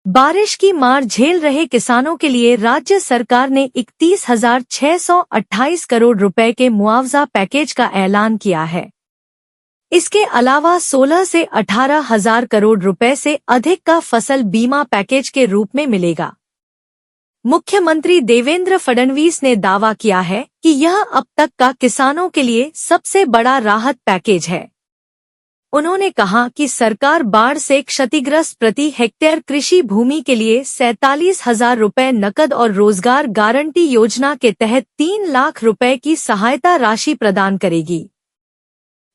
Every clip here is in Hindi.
बारिश की मार झेल रहे किसानों के लिए राज्य सरकार ने 31,628 करोड़ रुपए के मुआवजा पैकेज का ऐलान किया है। इसके अलावा 16 से 18,000 करोड़ रुपए से अधिक का फसल बीमा पैकेज के रूप में मिलेगा। मुख्यमंत्री देवेंद्र फडणवीस ने दावा किया है कि यह अब तक का किसानों के लिए सबसे बड़ा राहत पैकेज है। उन्होंने कहा कि सरकार बाढ़ से क्षतिग्रस्त प्रति हेक्टेयर कृषि भूमि के लिए 47,000 रुपए नकद और रोजगार गारंटी योजना के तहत 3 लाख रुपए की सहायता राशि प्रदान करेगी।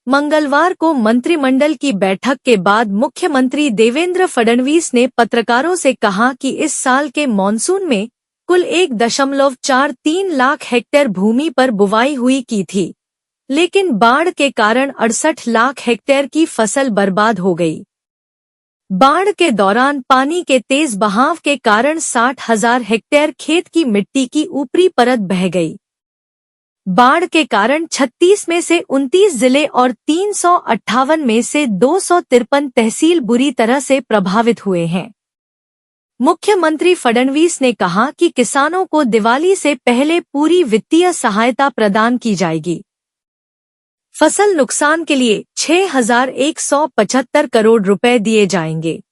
मंगलवार को मंत्रिमंडल की बैठक के बाद मुख्यमंत्री देवेंद्र फडणवीस ने पत्रकारों से कहा कि इस साल के मॉनसून में कुल 1.43 लाख हेक्टेयर भूमि पर बुवाई हुई की थी, लेकिन बाढ़ के कारण 68 लाख हेक्टेयर की फसल बर्बाद हो गई। बाढ़ के दौरान पानी के तेज बहाव के कारण 60,000 हेक्टेयर खेत की मिट्टी की ऊपरी परत बह गई। बाढ़ के कारण 36 में से 29 जिले और 358 में से 253 तहसील बुरी तरह से प्रभावित हुए हैं। मुख्यमंत्री फडणवीस ने कहा कि किसानों को दिवाली से पहले पूरी वित्तीय सहायता प्रदान की जाएगी। फसल नुकसान के लिए 6,175 करोड़ रुपए दिए जाएंगे।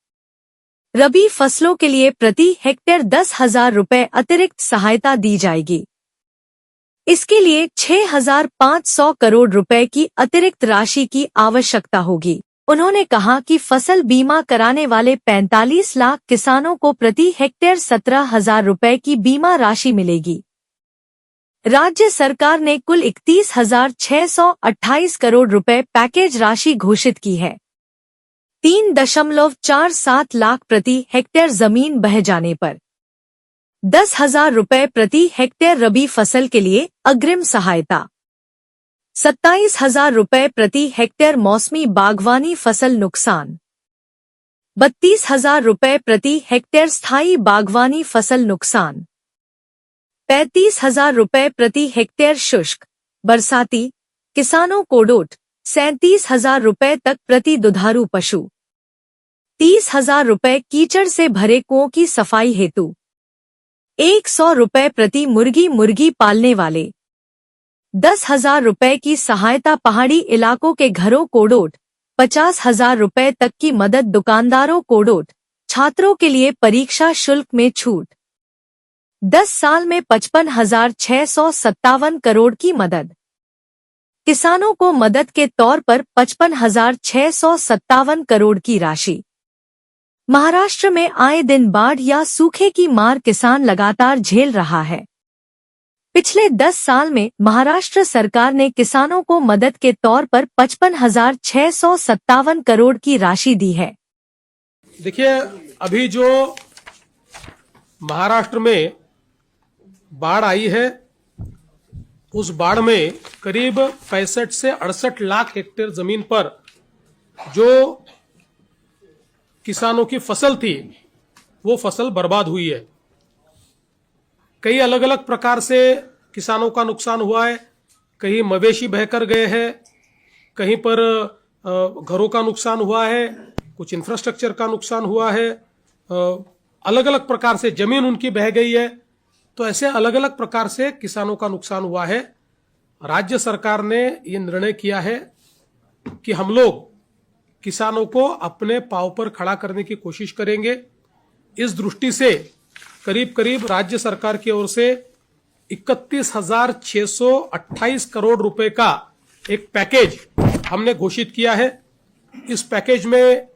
रबी फसलों के लिए प्रति हेक्टेयर 10,000 रुपए अतिरिक्त सहायता दी जाएगी। इसके लिए 6,500 करोड़ रुपए की अतिरिक्त राशि की आवश्यकता होगी। उन्होंने कहा कि फसल बीमा कराने वाले 45 लाख किसानों को प्रति हेक्टेयर 17,000 रुपए की बीमा राशि मिलेगी। राज्य सरकार ने कुल 31,628 करोड़ रुपए पैकेज राशि घोषित की है। 3.47 लाख प्रति हेक्टेयर जमीन बह जाने पर 10,000 रुपए प्रति हेक्टेयर रबी फसल के लिए अग्रिम सहायता, 27,000 रुपए प्रति हेक्टेयर मौसमी बागवानी फसल नुकसान, 32,000 रुपए प्रति हेक्टेयर स्थायी बागवानी फसल नुकसान, 35,000 रुपए प्रति हेक्टेयर शुष्क बरसाती किसानों को डोट, 37,000 रुपए तक प्रति दुधारू पशु, 30,000 रुपए कीचड़ से भरे कुओं की सफाई हेतु, 100 रुपए प्रति मुर्गी पालने वाले, 10,000 रुपए की सहायता पहाड़ी इलाकों के घरों को डोट, 50,000 रुपए तक की मदद दुकानदारों को डोट, छात्रों के लिए परीक्षा शुल्क में छूट, 10 साल में 55,657 करोड़ की मदद। किसानों को मदद के तौर पर 55,657 करोड़ की राशि। महाराष्ट्र में आए दिन बाढ़ या सूखे की मार किसान लगातार झेल रहा है। पिछले 10 साल में महाराष्ट्र सरकार ने किसानों को मदद के तौर पर 55,657 करोड़ की राशि दी है। देखिए, अभी जो महाराष्ट्र में बाढ़ आई है, उस बाढ़ में करीब 65 से 68 लाख हेक्टेयर जमीन पर जो किसानों की फसल थी, वो फसल बर्बाद हुई है। कई अलग अलग प्रकार से किसानों का नुकसान हुआ है। कहीं मवेशी बहकर गए हैं, कहीं पर घरों का नुकसान हुआ है, कुछ इंफ्रास्ट्रक्चर का नुकसान हुआ है, अलग अलग प्रकार से जमीन उनकी बह गई है। तो ऐसे अलग अलग प्रकार से किसानों का नुकसान हुआ है। राज्य सरकार ने ये निर्णय किया है कि हम लोग किसानों को अपने पांव पर खड़ा करने की कोशिश करेंगे। इस दृष्टि से करीब करीब राज्य सरकार की ओर से 31,628 करोड़ रुपए का एक पैकेज हमने घोषित किया है। इस पैकेज में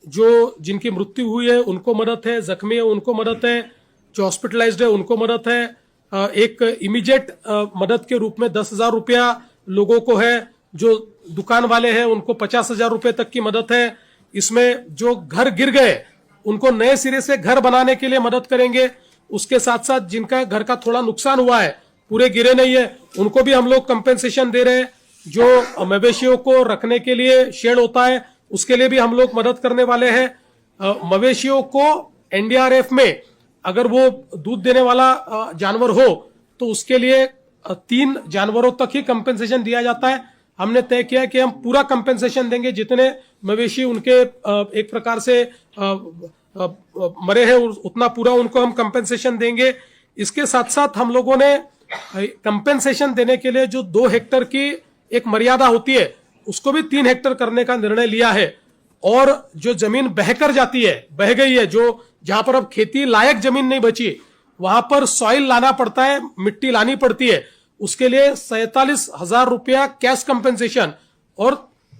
जो जिनकी मृत्यु हुई है उनको मदद है, जख्मी है उनको मदद है, जो हॉस्पिटलाइज्ड है उनको मदद है, एक इमीडिएट मदद के रूप में 10,000 रुपया लोगों को है, जो दुकान वाले हैं उनको 50,000 रुपए तक की मदद है। इसमें जो घर गिर गए उनको नए सिरे से घर बनाने के लिए मदद करेंगे। उसके साथ साथ जिनका घर का थोड़ा नुकसान हुआ है, पूरे गिरे नहीं है, उनको भी हम लोग कंपेंसेशन दे रहे हैं। जो मवेशियों को रखने के लिए शेड होता है, उसके लिए भी हम लोग मदद करने वाले हैं। मवेशियों को एनडीआरएफ में अगर वो दूध देने वाला जानवर हो तो उसके लिए 3 जानवरों तक ही कंपेंसेशन दिया जाता है। हमने तय किया कि हम पूरा कंपेंसेशन देंगे, जितने मवेशी उनके एक प्रकार से मरे हैं उतना पूरा उनको हम कंपेंसेशन देंगे। इसके साथ साथ हम लोगों ने कंपेंसेशन देने के लिए जो 2 हेक्टर की एक मर्यादा होती है उसको भी 3 हेक्टर करने का निर्णय लिया है। और जो जमीन बहकर जाती है, बह गई है, जो जहां पर अब खेती लायक जमीन नहीं बची, वहां पर सॉइल लाना पड़ता है, मिट्टी लानी पड़ती है, उसके लिए 47,000 रुपया कैश कंपेंसेशन और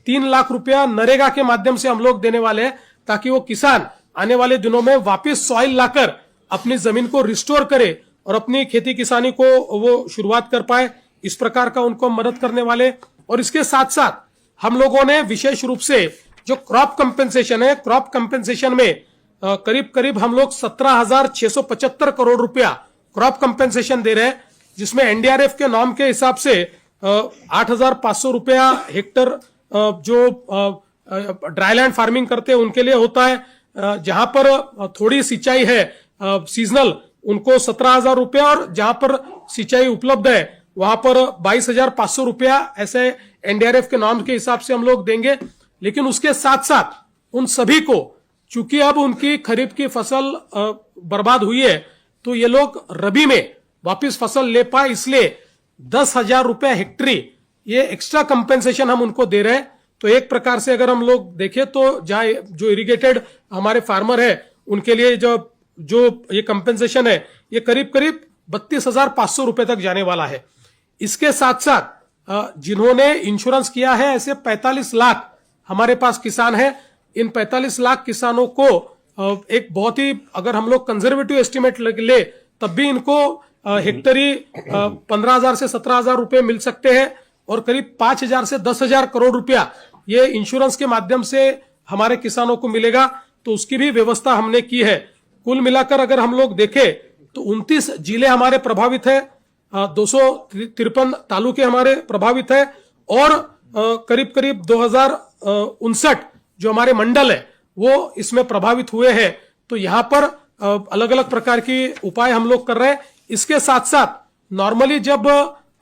3 लाख रुपया नरेगा के माध्यम से हम लोग देने वाले हैं, ताकि वो किसान आने वाले दिनों में वापस सॉइल लाकर अपनी जमीन को रिस्टोर करे और अपनी खेती किसानी को वो शुरुआत कर पाए। इस प्रकार का उनको मदद करने वाले। और इसके साथ साथ हम लोगों ने विशेष रूप से जो क्रॉप कंपेंसेशन है, क्रॉप कंपेंसेशन में करीब करीब हम लोग 17,675 करोड़ रुपया क्रॉप कंपेंसेशन दे रहे हैं, जिसमें एनडीआरएफ के नॉर्म के हिसाब से 8,500 रुपया हेक्टर जो ड्राईलैंड फार्मिंग करते हैं उनके लिए होता है। जहां पर थोड़ी सिंचाई है सीजनल, उनको 17,000 रुपया, और जहां पर सिंचाई उपलब्ध है वहां पर 22,500 रुपया ऐसे एनडीआरएफ के नॉर्म के हिसाब से हम लोग देंगे। लेकिन उसके साथ साथ उन सभी को, चूंकि अब उनकी खरीफ की फसल बर्बाद हुई है, तो ये लोग रबी में वापस फसल ले पाए, इसलिए 10,000 रुपया हेक्टरी ये एक्स्ट्रा कंपेंसेशन हम उनको दे रहे हैं। तो एक प्रकार से अगर हम लोग देखें तो जहां जो इरिगेटेड हमारे फार्मर है उनके लिए जो ये कंपेंसेशन है ये करीब करीब 32,500 रुपए तक जाने वाला है। इसके साथ साथ जिन्होंने इंश्योरेंस किया है, ऐसे 45 लाख हमारे पास किसान हैं। इन 45 लाख किसानों को एक बहुत ही, अगर हम लोग कंजर्वेटिव एस्टिमेट ले तब भी इनको हेक्टरी 15,000 से 17,000 रुपए मिल सकते हैं, और करीब 5,000 से 10,000 करोड़ रुपया ये इंश्योरेंस के माध्यम से हमारे किसानों को मिलेगा। तो उसकी भी व्यवस्था हमने की है। कुल मिलाकर अगर हम लोग देखें तो 29 जिले हमारे प्रभावित है, 253 तालुके हमारे प्रभावित है, और करीब करीब 2059 जो हमारे मंडल है वो इसमें प्रभावित हुए हैं। तो यहां पर अलग अलग प्रकार की उपाय हम लोग कर रहे हैं। इसके साथ साथ नॉर्मली जब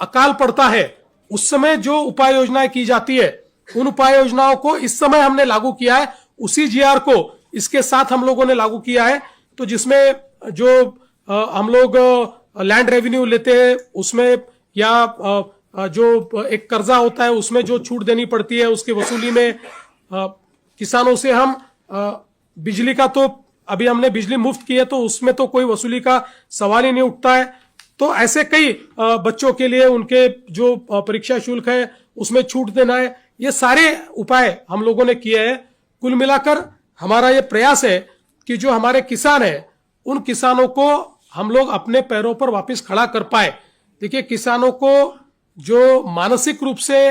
अकाल पड़ता है उस समय जो उपाय योजनाएं की जाती है, उन उपाय योजनाओं को इस समय हमने लागू किया है, उसी जीआर को इसके साथ हम लोगों ने लागू किया है। तो जिसमें जो हम लोग लैंड रेवेन्यू लेते हैं उसमें, या जो एक कर्जा होता है उसमें जो छूट देनी पड़ती है उसकी वसूली में, किसानों से हम बिजली का, तो अभी हमने बिजली मुफ्त की है तो उसमें तो कोई वसूली का सवाल ही नहीं उठता है। तो ऐसे कई बच्चों के लिए उनके जो परीक्षा शुल्क है उसमें छूट देना है, ये सारे उपाय हम लोगों ने किए हैं। कुल मिलाकर हमारा ये प्रयास है कि जो हमारे किसान हैं उन किसानों को हम लोग अपने पैरों पर वापस खड़ा कर पाए। देखिए, किसानों को जो मानसिक रूप से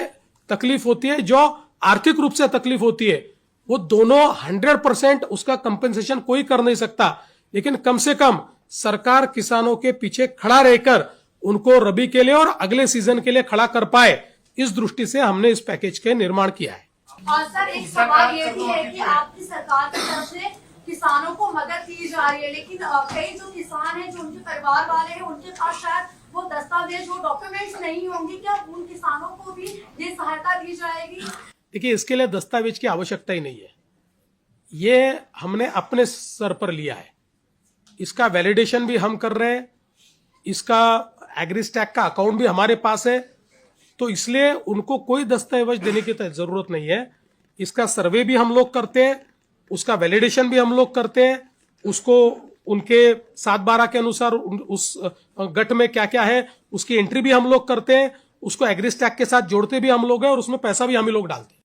तकलीफ होती है, जो आर्थिक रूप से तकलीफ होती है, वो दोनों 100% उसका कंपेंसेशन कोई कर नहीं सकता, लेकिन कम से कम सरकार किसानों के पीछे खड़ा रहकर उनको रबी के लिए और अगले सीजन के लिए खड़ा कर पाए, इस दृष्टि से हमने इस पैकेज के निर्माण किया है। और सर एक सवाल ये भी है कि आपकी सरकार की तरफ से किसानों को मदद दी जा रही है, लेकिन कई जो किसान हैं, जो उनके परिवार वाले हैं, उनके पास शायद वो दस्तावेज, वो डॉक्यूमेंट्स नहीं होंगे। क्या उन किसानों को भी ये सहायता दी जाएगी? देखिए, इसके लिए दस्तावेज की आवश्यकता ही नहीं है, ये हमने अपने सर पर लिया है। इसका वैलिडेशन भी हम कर रहे हैं, इसका एग्रीस्टैक का अकाउंट भी हमारे पास है, तो इसलिए उनको कोई दस्तावेज देने की जरूरत नहीं है। इसका सर्वे भी हम लोग करते हैं, उसका वैलिडेशन भी हम लोग करते हैं, उसको उनके 7/12 के अनुसार उस गट में क्या क्या है उसकी एंट्री भी हम लोग करते हैं, उसको एग्रीस्टैक के साथ जोड़ते भी हम लोग हैं, और उसमें पैसा भी हम ही लोग डालते हैं।